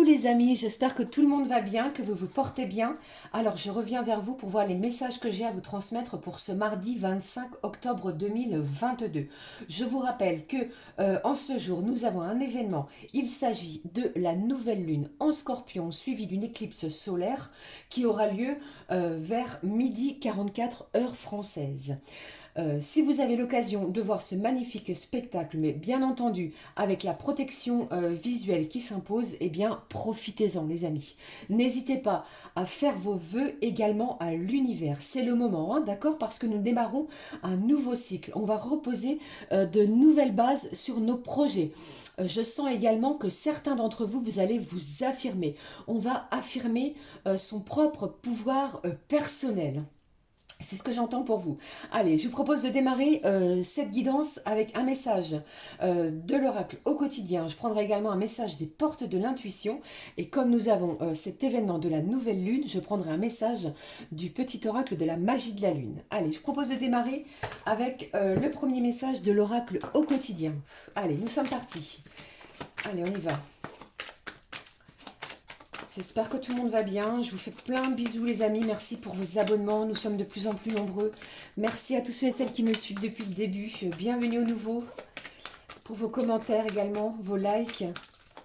les amis, j'espère que tout le monde va bien, que vous vous portez bien. Alors je reviens vers vous pour voir les messages que j'ai à vous transmettre pour ce mardi 25 octobre 2022. Je vous rappelle que en ce jour nous avons un événement. Il s'agit de la nouvelle lune en Scorpion suivie d'une éclipse solaire qui aura lieu vers midi 44 heure française. Si vous avez l'occasion de voir ce magnifique spectacle, mais bien entendu avec la protection visuelle qui s'impose, eh bien profitez-en les amis. N'hésitez pas à faire vos vœux également à l'univers. C'est le moment, hein, d'accord? Parce que nous démarrons un nouveau cycle. On va reposer de nouvelles bases sur nos projets. Je sens également que certains d'entre vous, vous allez vous affirmer. On va affirmer son propre pouvoir personnel. C'est ce que j'entends pour vous. Allez, je vous propose de démarrer cette guidance avec un message de l'oracle au quotidien. Je prendrai également un message des portes de l'intuition. Et comme nous avons cet événement de la nouvelle lune, je prendrai un message du petit oracle de la magie de la lune. Allez, je propose de démarrer avec le premier message de l'oracle au quotidien. Allez, nous sommes partis. Allez, on y va. J'espère que tout le monde va bien. Je vous fais plein de bisous les amis. Merci pour vos abonnements. Nous sommes de plus en plus nombreux. Merci à tous ceux et celles qui me suivent depuis le début. Bienvenue aux nouveaux. Pour vos commentaires également, vos likes.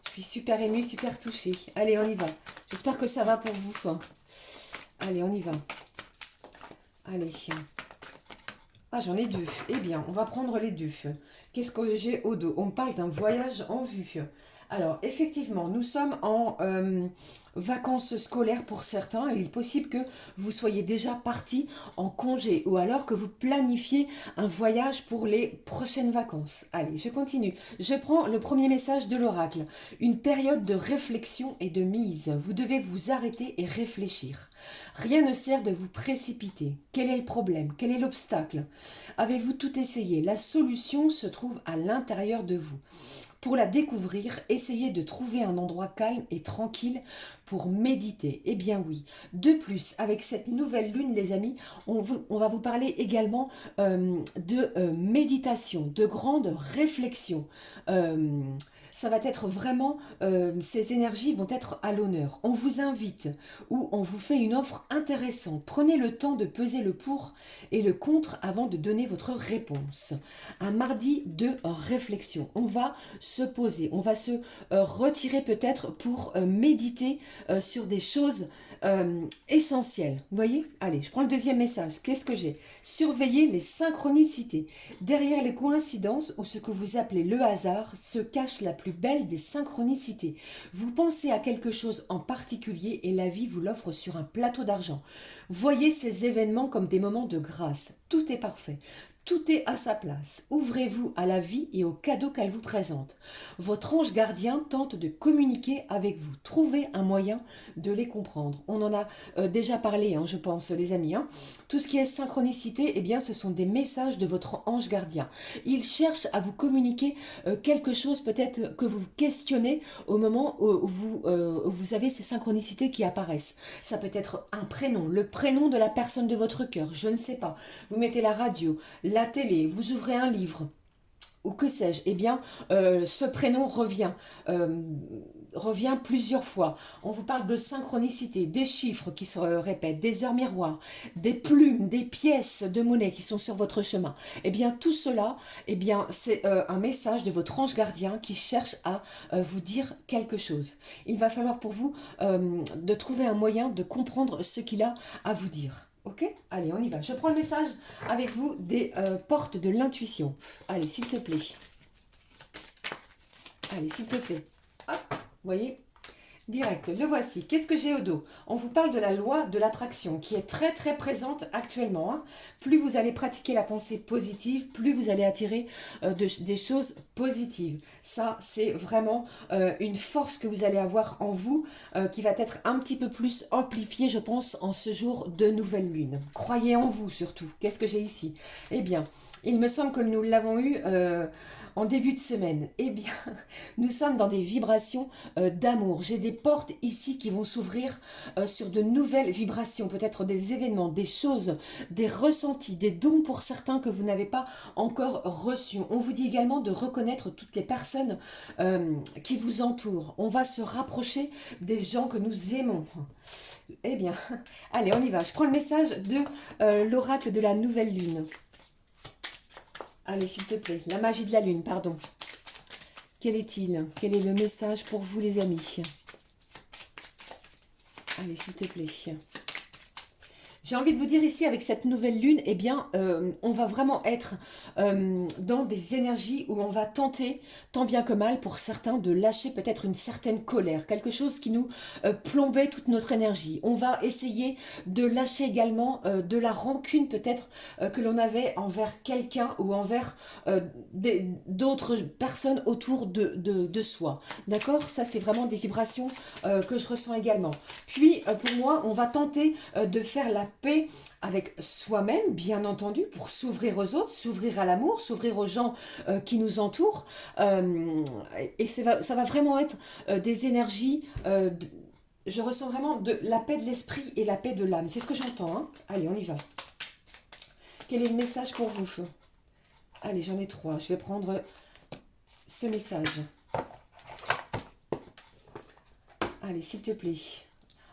Je suis super émue, super touchée. Allez, on y va. J'espère que ça va pour vous. Allez, on y va. Allez. Ah, j'en ai deux. Eh bien, on va prendre les deux. Qu'est-ce que j'ai au dos? On me parle d'un voyage en vue. Alors, effectivement, nous sommes en vacances scolaires pour certains. Il est possible que vous soyez déjà partis en congé ou alors que vous planifiez un voyage pour les prochaines vacances. Allez, je continue. Je prends le premier message de l'oracle. Une période de réflexion et de mise. Vous devez vous arrêter et réfléchir. Rien ne sert de vous précipiter. Quel est le problème? Quel est l'obstacle? Avez-vous tout essayé? La solution se trouve à l'intérieur de vous. Pour la découvrir, essayez de trouver un endroit calme et tranquille pour méditer. Eh bien oui. De plus, avec cette nouvelle lune, les amis, on va vous parler également de méditation, de grande réflexion. Ça va être vraiment, ces énergies vont être à l'honneur. On vous invite ou on vous fait une offre intéressante. Prenez le temps de peser le pour et le contre avant de donner votre réponse. Un mardi de réflexion. On va se poser, on va se retirer peut-être pour méditer sur des choses essentielles. Vous voyez? Allez, je prends le deuxième message. Qu'est-ce que j'ai? Surveillez les synchronicités. Derrière les coïncidences ou ce que vous appelez le hasard se cache la plus belle des synchronicités. Vous pensez à quelque chose en particulier et la vie vous l'offre sur un plateau d'argent. Voyez ces événements comme des moments de grâce. Tout est parfait. Tout est à sa place. Ouvrez-vous à la vie et aux cadeaux qu'elle vous présente. Votre ange gardien tente de communiquer avec vous. Trouvez un moyen de les comprendre. On en a déjà parlé, hein, je pense, les amis. Hein. Tout ce qui est synchronicité, eh bien, ce sont des messages de votre ange gardien. Il cherche à vous communiquer quelque chose peut-être que vous questionnez au moment où vous avez ces synchronicités qui apparaissent. Ça peut être un prénom, le prénom de la personne de votre cœur, je ne sais pas. Vous mettez la radio, la télé, vous ouvrez un livre, ou que sais-je, eh bien, ce prénom revient plusieurs fois. On vous parle de synchronicité, des chiffres qui se répètent, des heures miroirs, des plumes, des pièces de monnaie qui sont sur votre chemin. Eh bien, tout cela, eh bien, c'est un message de votre ange gardien qui cherche à vous dire quelque chose. Il va falloir pour vous de trouver un moyen de comprendre ce qu'il a à vous dire. Ok? Allez, on y va. Je prends le message avec vous des portes de l'intuition. Allez, s'il te plaît. Allez, s'il te plaît. Hop, vous voyez? Direct, le voici. Qu'est-ce que j'ai au dos? On vous parle de la loi de l'attraction qui est très très présente actuellement. Hein. Plus vous allez pratiquer la pensée positive, plus vous allez attirer des choses positives. Ça, c'est vraiment une force que vous allez avoir en vous qui va être un petit peu plus amplifiée, je pense, en ce jour de nouvelle lune. Croyez en vous surtout. Qu'est-ce que j'ai ici? Eh bien, il me semble que nous l'avons eu en début de semaine? Eh bien, nous sommes dans des vibrations d'amour. J'ai des portes ici qui vont s'ouvrir sur de nouvelles vibrations, peut-être des événements, des choses, des ressentis, des dons pour certains que vous n'avez pas encore reçus. On vous dit également de reconnaître toutes les personnes qui vous entourent. On va se rapprocher des gens que nous aimons. Eh bien, allez, on y va. Je prends le message de l'oracle de la nouvelle lune. Allez, s'il te plaît. La magie de la lune, pardon. Quel est-il? Quel est le message pour vous, les amis? Allez, s'il te plaît. J'ai envie de vous dire ici, avec cette nouvelle lune, eh bien, on va vraiment être dans des énergies où on va tenter, tant bien que mal, pour certains, de lâcher peut-être une certaine colère, quelque chose qui nous plombait toute notre énergie. On va essayer de lâcher également de la rancune peut-être que l'on avait envers quelqu'un ou envers d'autres personnes autour de soi. D'accord? Ça, c'est vraiment des vibrations que je ressens également. Puis, pour moi, on va tenter de faire la paix avec soi-même, bien entendu, pour s'ouvrir aux autres, s'ouvrir à l'amour, s'ouvrir aux gens qui nous entourent. Et ça va vraiment être des énergies, je ressens vraiment de la paix de l'esprit et la paix de l'âme. C'est ce que j'entends. Hein. Allez, on y va. Quel est le message pour vous? Allez, j'en ai 3. Je vais prendre ce message. Allez, s'il te plaît.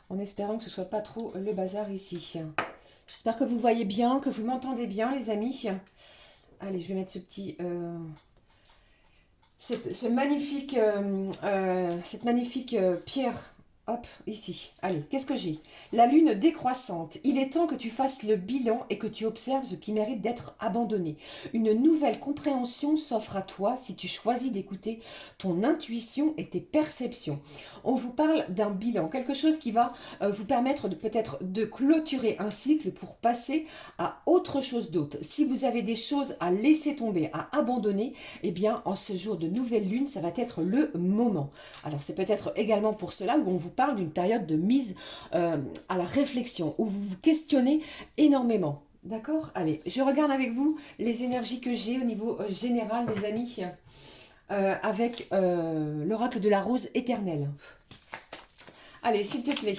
En espérant que ce ne soit pas trop le bazar ici. J'espère que vous voyez bien, que vous m'entendez bien, les amis. Allez, je vais mettre ce petit... cette magnifique pierre. Hop, ici. Allez, qu'est-ce que j'ai? La lune décroissante. Il est temps que tu fasses le bilan et que tu observes ce qui mérite d'être abandonné. Une nouvelle compréhension s'offre à toi si tu choisis d'écouter ton intuition et tes perceptions. On vous parle d'un bilan, quelque chose qui va vous permettre peut-être de clôturer un cycle pour passer à autre chose d'autre. Si vous avez des choses à laisser tomber, à abandonner, eh bien, en ce jour de nouvelle lune, ça va être le moment. Alors, c'est peut-être également pour cela où on vous parle d'une période de mise à la réflexion, où vous vous questionnez énormément. D'accord? Allez, je regarde avec vous les énergies que j'ai au niveau général, les amis, avec l'oracle de la rose éternelle. Allez, s'il te plaît,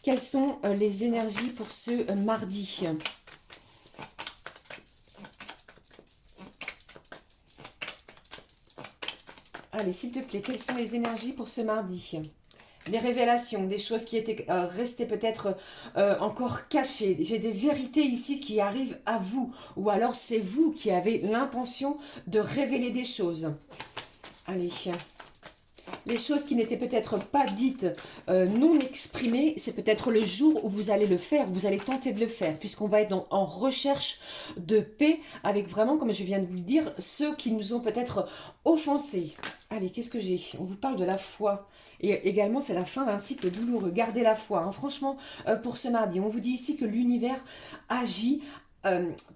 quelles sont les énergies pour ce mardi? Allez, s'il te plaît, quelles sont les énergies pour ce mardi? Des révélations, des choses qui étaient restées peut-être encore cachées. J'ai des vérités ici qui arrivent à vous. Ou alors c'est vous qui avez l'intention de révéler des choses. Allez. Les choses qui n'étaient peut-être pas dites, non exprimées, c'est peut-être le jour où vous allez le faire, vous allez tenter de le faire, puisqu'on va être en recherche de paix avec vraiment, comme je viens de vous le dire, ceux qui nous ont peut-être offensés. Allez, qu'est-ce que j'ai? On vous parle de la foi. Et également, c'est la fin d'un cycle douloureux. Gardez la foi. Hein. Franchement, pour ce mardi, on vous dit ici que l'univers agit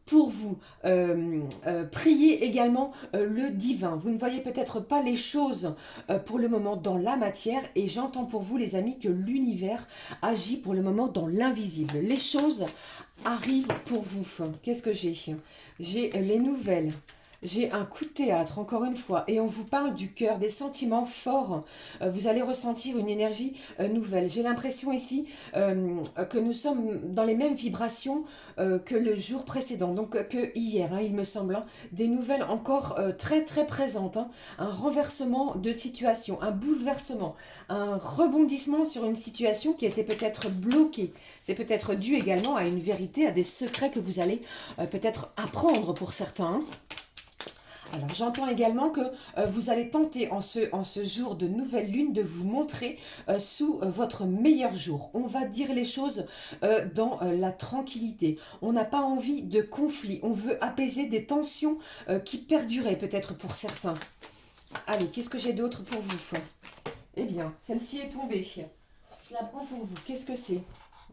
pour vous. Priez également le divin. Vous ne voyez peut-être pas les choses pour le moment dans la matière et j'entends pour vous les amis que l'univers agit pour le moment dans l'invisible. Les choses arrivent pour vous. Qu'est-ce que j'ai? J'ai les nouvelles. J'ai un coup de théâtre, encore une fois, et on vous parle du cœur, des sentiments forts. Vous allez ressentir une énergie nouvelle. J'ai l'impression ici que nous sommes dans les mêmes vibrations que le jour précédent, donc que hier, hein, il me semble. Hein, des nouvelles encore très très présentes. Hein, un renversement de situation, un bouleversement, un rebondissement sur une situation qui était peut-être bloquée. C'est peut-être dû également à une vérité, à des secrets que vous allez peut-être apprendre pour certains. Hein. Alors, j'entends également que vous allez tenter en ce jour de nouvelle lune de vous montrer sous votre meilleur jour. On va dire les choses dans la tranquillité. On n'a pas envie de conflit. On veut apaiser des tensions qui perduraient peut-être pour certains. Allez, qu'est-ce que j'ai d'autre pour vous? Eh bien, celle-ci est tombée. Je la prends pour vous. Qu'est-ce que c'est?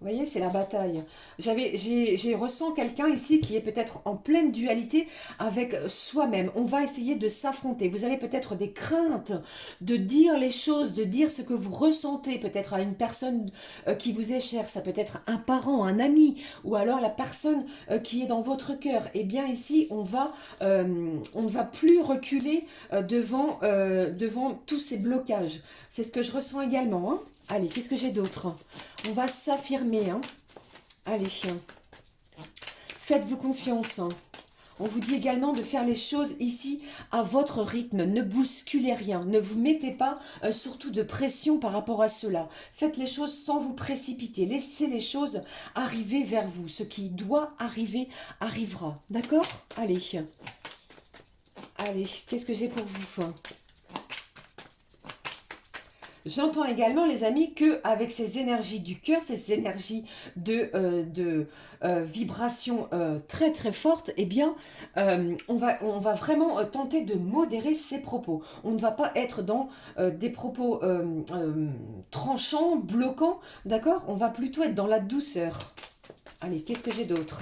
Vous voyez, c'est la bataille. J'ai ressens quelqu'un ici qui est peut-être en pleine dualité avec soi-même. On va essayer de s'affronter. Vous avez peut-être des craintes de dire les choses, de dire ce que vous ressentez, peut-être à une personne qui vous est chère. Ça peut être un parent, un ami, ou alors la personne qui est dans votre cœur. Eh bien ici, on ne va plus reculer devant tous ces blocages. C'est ce que je ressens également, hein. Allez, qu'est-ce que j'ai d'autre? On va s'affirmer, hein. Allez, faites-vous confiance, hein. On vous dit également de faire les choses ici à votre rythme. Ne bousculez rien. Ne vous mettez pas surtout de pression par rapport à cela. Faites les choses sans vous précipiter. Laissez les choses arriver vers vous. Ce qui doit arriver, arrivera. D'accord? Allez. Allez, qu'est-ce que j'ai pour vous? J'entends également, les amis, qu'avec ces énergies du cœur, ces énergies de vibration très très fortes, eh bien, on va vraiment tenter de modérer ses propos. On ne va pas être dans des propos tranchants, bloquants, d'accord? On va plutôt être dans la douceur. Allez, qu'est-ce que j'ai d'autre?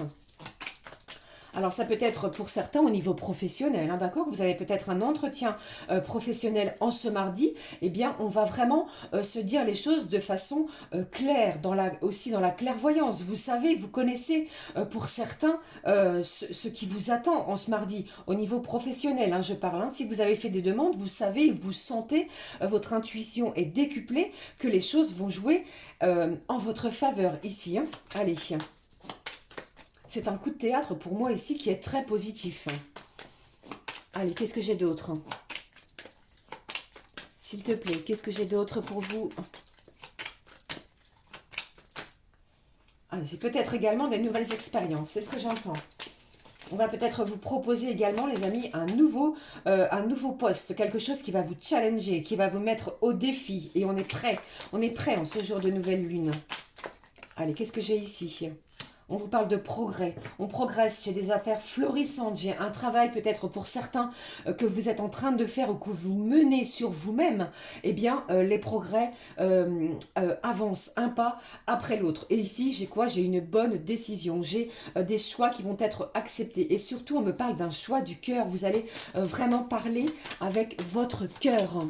Alors ça peut être pour certains au niveau professionnel, hein, d'accord? Vous avez peut-être un entretien professionnel en ce mardi. Eh bien, on va vraiment se dire les choses de façon claire, aussi dans la clairvoyance. Vous savez, vous connaissez pour certains ce qui vous attend en ce mardi au niveau professionnel, hein, je parle. Hein. Si vous avez fait des demandes, vous savez, vous sentez, votre intuition est décuplée, que les choses vont jouer en votre faveur ici. Hein. Allez. C'est un coup de théâtre pour moi ici qui est très positif. Allez, qu'est-ce que j'ai d'autre? S'il te plaît, qu'est-ce que j'ai d'autre pour vous? J'ai peut-être également des nouvelles expériences, c'est ce que j'entends. On va peut-être vous proposer également, les amis, un nouveau poste, quelque chose qui va vous challenger, qui va vous mettre au défi. Et on est prêt en ce jour de nouvelle lune. Allez, qu'est-ce que j'ai ici? On vous parle de progrès, on progresse, j'ai des affaires florissantes, j'ai un travail peut-être pour certains que vous êtes en train de faire ou que vous menez sur vous-même. Eh bien, les progrès avancent un pas après l'autre. Et ici, j'ai quoi? J'ai une bonne décision, j'ai des choix qui vont être acceptés. Et surtout, on me parle d'un choix du cœur. Vous allez vraiment parler avec votre cœur.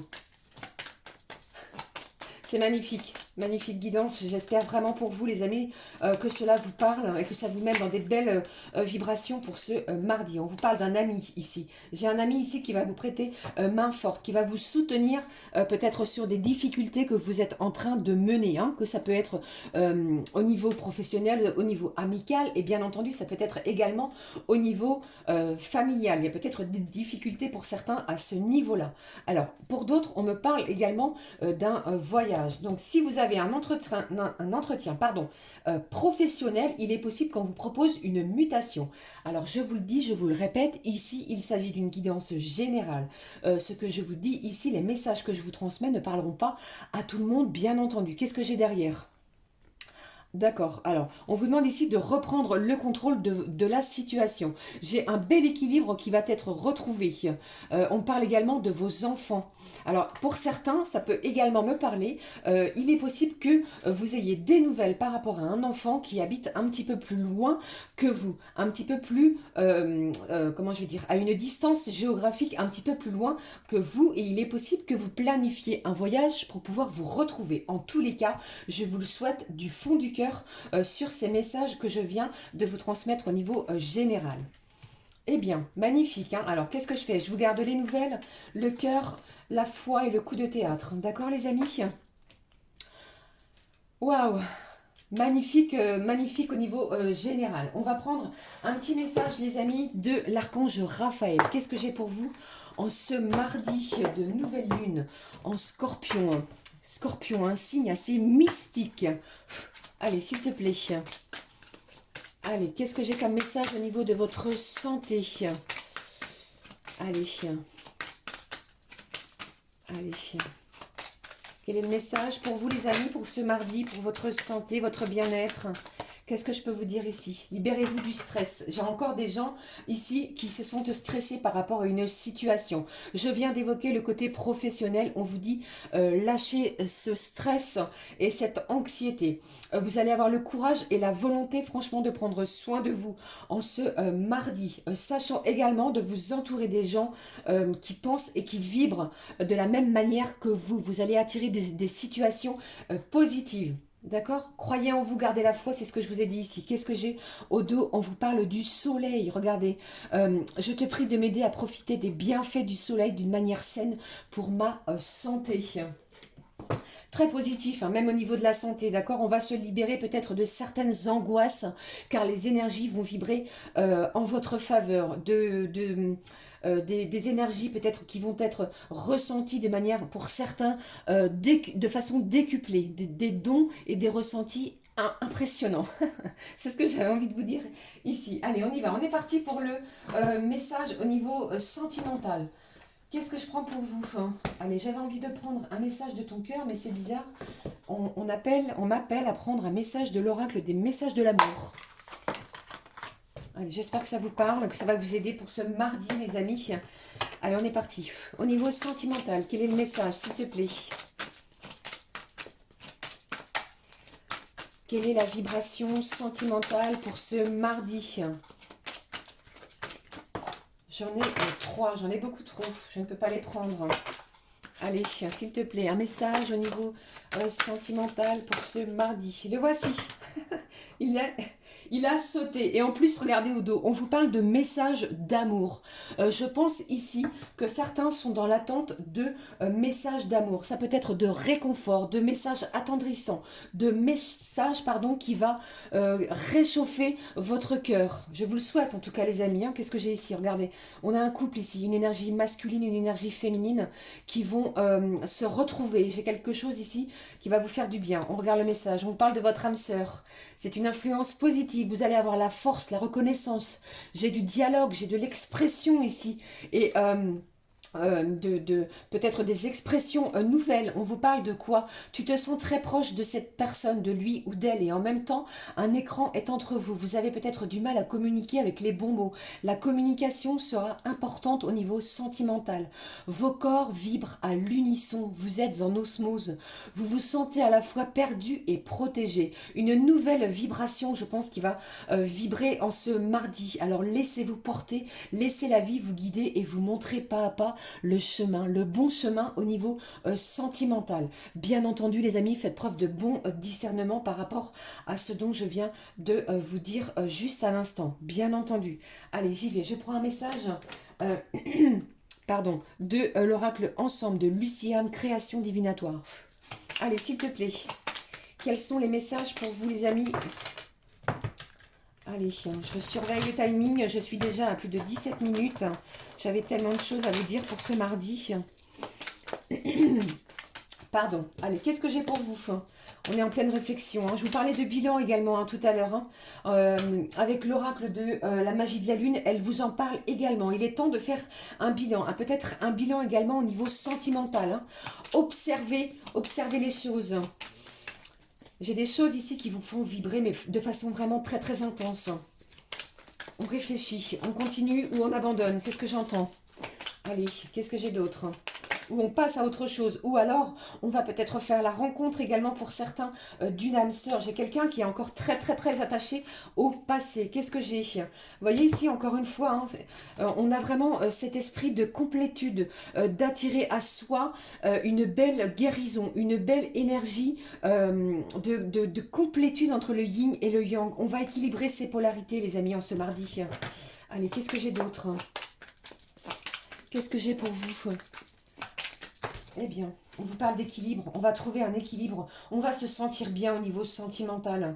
C'est magnifique. Magnifique guidance, j'espère vraiment pour vous les amis que cela vous parle et que ça vous mette dans des belles vibrations pour ce mardi. On vous parle d'un ami ici. J'ai un ami ici qui va vous prêter main forte, qui va vous soutenir peut-être sur des difficultés que vous êtes en train de mener, hein, que ça peut être au niveau professionnel, au niveau amical et bien entendu ça peut être également au niveau familial. Il y a peut-être des difficultés pour certains à ce niveau-là. Alors pour d'autres on me parle également d'un voyage. Donc si vous avez un entretien professionnel, il est possible qu'on vous propose une mutation. Alors je vous le dis, je vous le répète, ici il s'agit d'une guidance générale. Ce que je vous dis ici, les messages que je vous transmets ne parleront pas à tout le monde, bien entendu. Qu'est-ce que j'ai derrière ? D'accord, alors on vous demande ici de reprendre le contrôle de la situation. J'ai un bel équilibre qui va être retrouvé. On parle également de vos enfants. Alors pour certains, ça peut également me parler. Il est possible que vous ayez des nouvelles par rapport à un enfant qui habite un petit peu plus loin que vous. Un petit peu plus, comment je vais dire, à une distance géographique un petit peu plus loin que vous. Et il est possible que vous planifiez un voyage pour pouvoir vous retrouver. En tous les cas, je vous le souhaite du fond du cœur sur ces messages que je viens de vous transmettre au niveau général. Eh bien, magnifique. Hein. Alors, qu'est-ce que je fais? Je vous garde les nouvelles, le cœur, la foi et le coup de théâtre. D'accord, les amis? Waouh! Magnifique, magnifique au niveau général. On va prendre un petit message, les amis, de l'archange Raphaël. Qu'est-ce que j'ai pour vous en ce mardi de nouvelle lune en Scorpion? Scorpion, un signe assez mystique. Allez, s'il te plaît. Allez, qu'est-ce que j'ai comme message au niveau de votre santé? Allez. Allez. Quel est le message pour vous, les amis, pour ce mardi, pour votre santé, votre bien-être? Qu'est-ce que je peux vous dire ici? Libérez-vous du stress. J'ai encore des gens ici qui se sentent stressés par rapport à une situation. Je viens d'évoquer le côté professionnel. On vous dit lâchez ce stress et cette anxiété. Vous allez avoir le courage et la volonté franchement de prendre soin de vous en ce mardi. Sachant également de vous entourer des gens qui pensent et qui vibrent de la même manière que vous. Vous allez attirer des situations positives. D'accord? Croyez en vous, gardez la foi, c'est ce que je vous ai dit ici. Qu'est-ce que j'ai au dos? On vous parle du soleil, regardez. Je te prie de m'aider à profiter des bienfaits du soleil d'une manière saine pour ma santé. Très positif, hein, même au niveau de la santé, d'accord? On va se libérer peut-être de certaines angoisses, car les énergies vont vibrer en votre faveur, des énergies peut-être qui vont être ressenties de manière, pour certains, de façon décuplée, des dons et des ressentis impressionnants. C'est ce que j'avais envie de vous dire ici. Allez, on y va. On est parti pour le message au niveau sentimental. Qu'est-ce que je prends pour vous, hein? Allez, j'avais envie de prendre un message de ton cœur, mais c'est bizarre. On m'appelle à prendre un message de l'oracle des messages de l'amour. Allez, j'espère que ça vous parle, que ça va vous aider pour ce mardi, les amis. Allez, on est parti. Au niveau sentimental, quel est le message, s'il te plaît? Quelle est la vibration sentimentale pour ce mardi? J'en ai trois, j'en ai beaucoup trop. Je ne peux pas les prendre. Allez, s'il te plaît, un message au niveau sentimental pour ce mardi. Le voici. Il a sauté. Et en plus, regardez au dos, on vous parle de messages d'amour. Je pense ici que certains sont dans l'attente de messages d'amour. Ça peut être de réconfort, de messages attendrissants, de messages, pardon, qui va réchauffer votre cœur. Je vous le souhaite en tout cas, les amis. Hein. Qu'est-ce que j'ai ici? Regardez, on a un couple ici, une énergie masculine, une énergie féminine qui vont se retrouver. J'ai quelque chose ici qui va vous faire du bien. On regarde le message. On vous parle de votre âme sœur. C'est une influence positive. Vous allez avoir la force, la reconnaissance. J'ai du dialogue, j'ai de l'expression ici. Et peut-être des expressions nouvelles. On vous parle de quoi? Tu te sens très proche de cette personne, de lui ou d'elle, et en même temps, un écran est entre vous. Vous avez peut-être du mal à communiquer avec les bons mots. La communication sera importante au niveau sentimental. Vos corps vibrent à l'unisson. Vous êtes en osmose. Vous vous sentez à la fois perdu et protégé. Une nouvelle vibration, je pense, qui va vibrer en ce mardi. Alors laissez-vous porter, laissez la vie vous guider et vous montrer pas à pas le chemin, le bon chemin au niveau sentimental. Bien entendu, les amis, faites preuve de bon discernement par rapport à ce dont je viens de vous dire juste à l'instant. Bien entendu. Allez, j'y vais. Je prends un message pardon, de l'oracle Ensemble de Luciane, création divinatoire. Allez, s'il te plaît. Quels sont les messages pour vous, les amis? Allez, je surveille le timing. Je suis déjà à plus de 17 minutes. J'avais tellement de choses à vous dire pour ce mardi. Pardon. Allez, qu'est-ce que j'ai pour vous? On est en pleine réflexion. Hein. Je vous parlais de bilan également tout à l'heure. Hein. Avec l'oracle de la magie de la lune, elle vous en parle également. Il est temps de faire un bilan. Hein. Peut-être un bilan également au niveau sentimental. Hein. Observez les choses. J'ai des choses ici qui vous font vibrer, mais de façon vraiment très très intense. On réfléchit, on continue ou on abandonne, c'est ce que j'entends. Allez, qu'est-ce que j'ai d'autre? Ou on passe à autre chose, ou alors on va peut-être faire la rencontre également pour certains d'une âme sœur. J'ai quelqu'un qui est encore très très très attaché au passé. Qu'est-ce que j'ai? Vous voyez ici encore une fois, hein, on a vraiment cet esprit de complétude, d'attirer à soi une belle guérison, une belle énergie de complétude entre le yin et le yang. On va équilibrer ces polarités, les amis, en ce mardi. Allez, qu'est-ce que j'ai d'autre? Qu'est-ce que j'ai pour vous? Eh bien, on vous parle d'équilibre, on va trouver un équilibre, on va se sentir bien au niveau sentimental.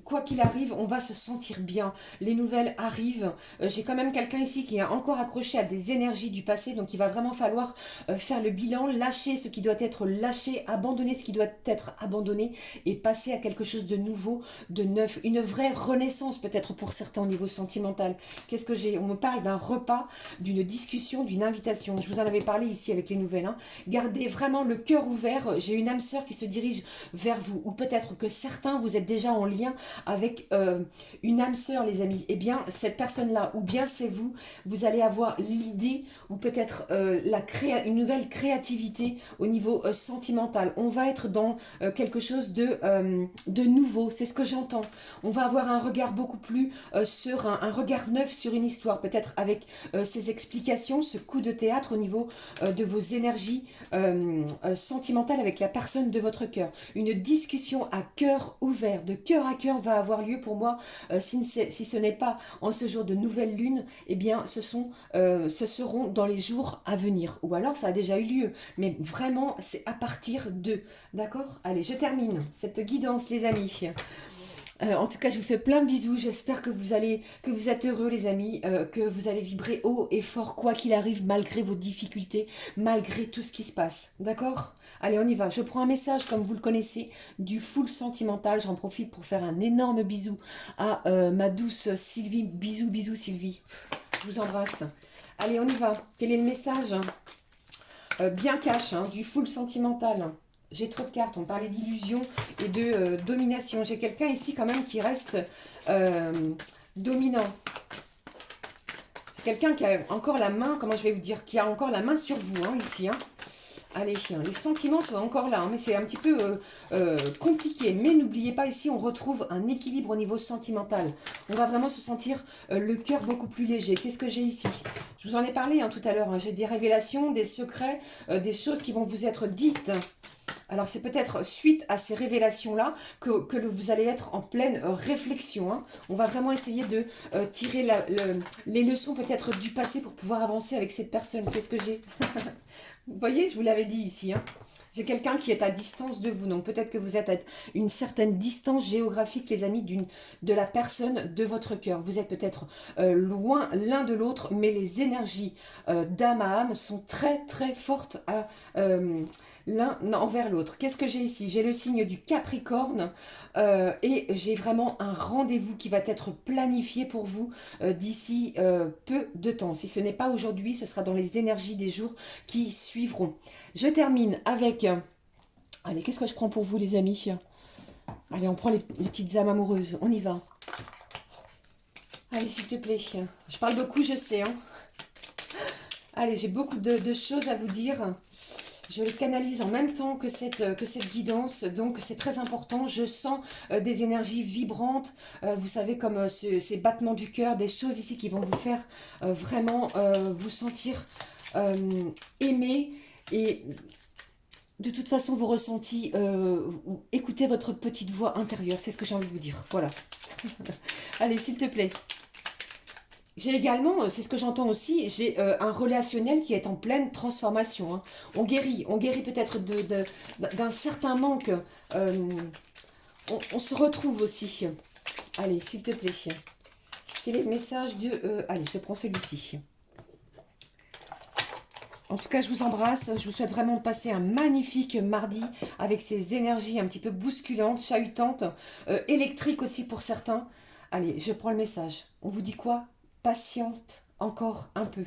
Quoi qu'il arrive, on va se sentir bien. Les nouvelles arrivent. J'ai quand même quelqu'un ici qui est encore accroché à des énergies du passé, donc il va vraiment falloir faire le bilan, lâcher ce qui doit être lâché, abandonner ce qui doit être abandonné et passer à quelque chose de nouveau, de neuf. Une vraie renaissance peut-être pour certains au niveau sentimental. Qu'est-ce que j'ai? On me parle d'un repas, d'une discussion, d'une invitation. Je vous en avais parlé ici avec les nouvelles. Hein. Gardez vraiment le cœur ouvert. J'ai une âme sœur qui se dirige vers vous, ou peut-être que certains, vous êtes déjà en lien avec une âme sœur, les amis. Eh bien, cette personne-là, ou bien c'est vous, vous allez avoir l'idée, ou peut-être une nouvelle créativité au niveau sentimental. On va être dans quelque chose de nouveau, c'est ce que j'entends. On va avoir un regard beaucoup plus serein, un regard neuf sur une histoire, peut-être avec ces explications, ce coup de théâtre au niveau de vos énergies sentimentales avec la personne de votre cœur. Une discussion à cœur ouvert, de cœur à cœur va avoir lieu pour moi, si ce n'est pas en ce jour de nouvelle lune, eh bien ce seront dans les jours à venir, ou alors ça a déjà eu lieu, mais vraiment c'est à partir de, d'accord? Allez, je termine cette guidance, les amis. En tout cas, je vous fais plein de bisous. J'espère que vous êtes heureux, les amis, que vous allez vibrer haut et fort, quoi qu'il arrive, malgré vos difficultés, malgré tout ce qui se passe. D'accord? Allez, on y va. Je prends un message, comme vous le connaissez, du full sentimental. J'en profite pour faire un énorme bisou à ma douce Sylvie. Bisous, bisous, Sylvie. Je vous embrasse. Allez, on y va. Quel est le message? Bien cash, hein, du full sentimental. J'ai trop de cartes, on parlait d'illusion et de domination. J'ai quelqu'un ici quand même qui reste dominant. C'est quelqu'un qui a encore la main, comment je vais vous dire, qui a encore la main sur vous, hein, ici. Hein. Allez, les sentiments sont encore là, hein, mais c'est un petit peu compliqué. Mais n'oubliez pas, ici, on retrouve un équilibre au niveau sentimental. On va vraiment se sentir le cœur beaucoup plus léger. Qu'est-ce que j'ai ici? Je vous en ai parlé hein, tout à l'heure. Hein. J'ai des révélations, des secrets, des choses qui vont vous être dites. Alors, c'est peut-être suite à ces révélations-là que vous allez être en pleine réflexion. Hein. On va vraiment essayer de tirer les leçons peut-être du passé pour pouvoir avancer avec cette personne. Qu'est-ce que j'ai? Vous voyez, je vous l'avais dit ici. Hein. J'ai quelqu'un qui est à distance de vous. Donc, peut-être que vous êtes à une certaine distance géographique, les amis, de la personne de votre cœur. Vous êtes peut-être loin l'un de l'autre, mais les énergies d'âme à âme sont très, très fortes à... l'un envers l'autre. Qu'est-ce que j'ai ici? J'ai le signe du Capricorne et j'ai vraiment un rendez-vous qui va être planifié pour vous d'ici peu de temps. Si ce n'est pas aujourd'hui, ce sera dans les énergies des jours qui suivront. Je termine avec... allez, qu'est-ce que je prends pour vous, les amis? Allez, on prend les petites âmes amoureuses. On y va. Allez, s'il te plaît. Je parle beaucoup, je sais. Hein. Allez, j'ai beaucoup de choses à vous dire. Je les canalise en même temps que cette guidance, donc c'est très important. Je sens des énergies vibrantes, vous savez, comme ces battements du cœur, des choses ici qui vont vous faire vraiment vous sentir aimé. Et de toute façon, vos ressentis, écoutez votre petite voix intérieure, c'est ce que j'ai envie de vous dire. Voilà. Allez, s'il te plaît. J'ai également, c'est ce que j'entends aussi, j'ai un relationnel qui est en pleine transformation. Hein. On guérit peut-être d'un certain manque. On se retrouve aussi. Allez, s'il te plaît. Quel est le message de... allez, je prends celui-ci. En tout cas, je vous embrasse. Je vous souhaite vraiment de passer un magnifique mardi avec ces énergies un petit peu bousculantes, chahutantes, électriques aussi pour certains. Allez, je prends le message. On vous dit quoi? Patiente encore un peu.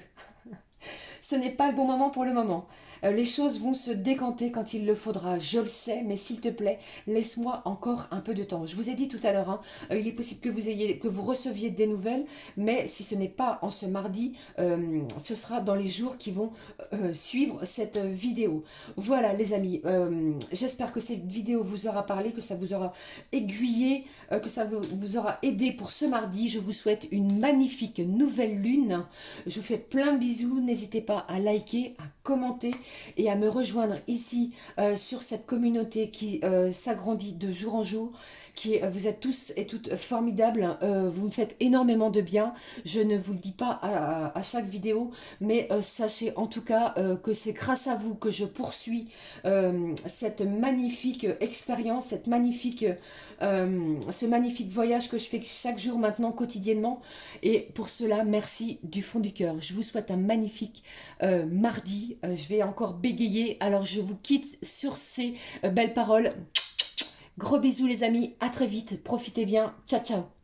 Ce n'est pas le bon moment pour le moment. Les choses vont se décanter quand il le faudra. Je le sais, mais s'il te plaît, laisse-moi encore un peu de temps. Je vous ai dit tout à l'heure, hein, il est possible que vous receviez des nouvelles, mais si ce n'est pas en ce mardi, ce sera dans les jours qui vont suivre cette vidéo. Voilà les amis, j'espère que cette vidéo vous aura parlé, que ça vous aura aiguillé, que ça vous aura aidé pour ce mardi. Je vous souhaite une magnifique nouvelle lune. Je vous fais plein de bisous. N'hésitez pas à liker, à commenter et à me rejoindre ici sur cette communauté qui s'agrandit de jour en jour. Vous êtes tous et toutes formidables, vous me faites énormément de bien. Je ne vous le dis pas à chaque vidéo, mais sachez en tout cas que c'est grâce à vous que je poursuis cette magnifique expérience, ce magnifique voyage que je fais chaque jour maintenant, quotidiennement. Et pour cela, merci du fond du cœur. Je vous souhaite un magnifique mardi. Je vais encore bégayer, alors je vous quitte sur ces belles paroles. Gros bisous les amis, à très vite, profitez bien, ciao ciao.